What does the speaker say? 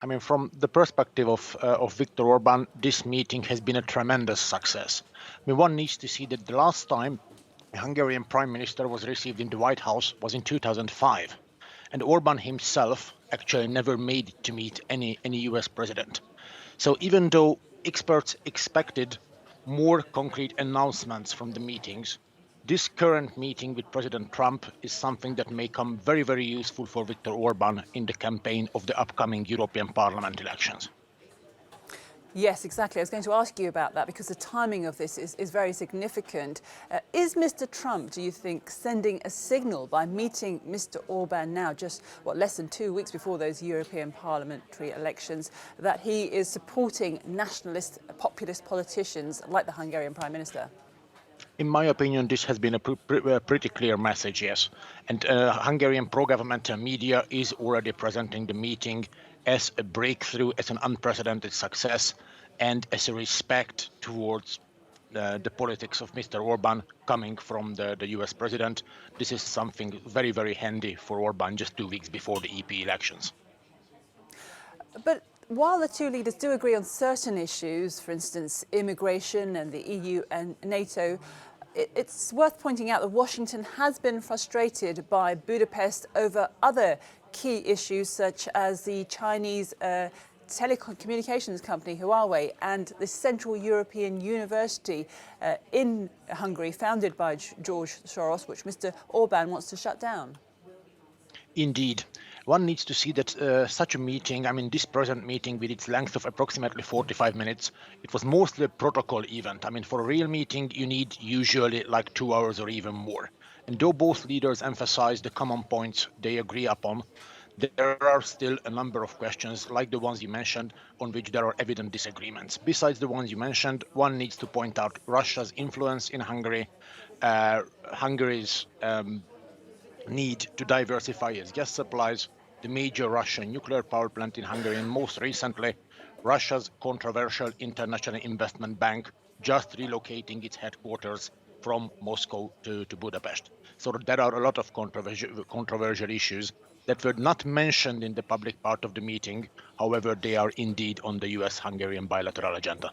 I mean, from the perspective of Viktor Orban, this meeting has been a tremendous success. I mean, one needs to see that the last time a Hungarian prime minister was received in the White House was in 2005, and Orban himself actually never made it to meet any US president. So even though experts expected more concrete announcements from the meetings, this current meeting with President Trump is something that may come very, very useful for Viktor Orban in the campaign of the upcoming European Parliament elections. Yes, exactly. I was going to ask you about that because the timing of this is very significant. Is Mr. Trump, do you think, sending a signal by meeting Mr. Orban now, just less than 2 weeks before those European parliamentary elections, that he is supporting nationalist, populist politicians like the Hungarian Prime Minister? In my opinion, this has been a pretty clear message, yes. And Hungarian pro-government media is already presenting the meeting as a breakthrough, as an unprecedented success, and as a respect towards the politics of Mr. Orban coming from the US president. This is something very, very handy for Orban just 2 weeks before the EP elections. But while the two leaders do agree on certain issues, for instance, immigration and the EU and NATO, it's worth pointing out that Washington has been frustrated by Budapest over other key issues such as the Chinese telecommunications company Huawei and the Central European University in Hungary, founded by George Soros, which Mr. Orban wants to shut down. Indeed. One needs to see that such a meeting, I mean, this present meeting with its length of approximately 45 minutes, it was mostly a protocol event. I mean, for a real meeting, you need usually like 2 hours or even more. And though both leaders emphasize the common points they agree upon, there are still a number of questions, like the ones you mentioned, on which there are evident disagreements. Besides the ones you mentioned, one needs to point out Russia's influence in Hungary, Hungary's need to diversify its gas supplies, the major Russian nuclear power plant in Hungary, and most recently, Russia's controversial International Investment Bank just relocating its headquarters from Moscow to Budapest. So there are a lot of controversial issues that were not mentioned in the public part of the meeting. However, they are indeed on the US-Hungarian bilateral agenda.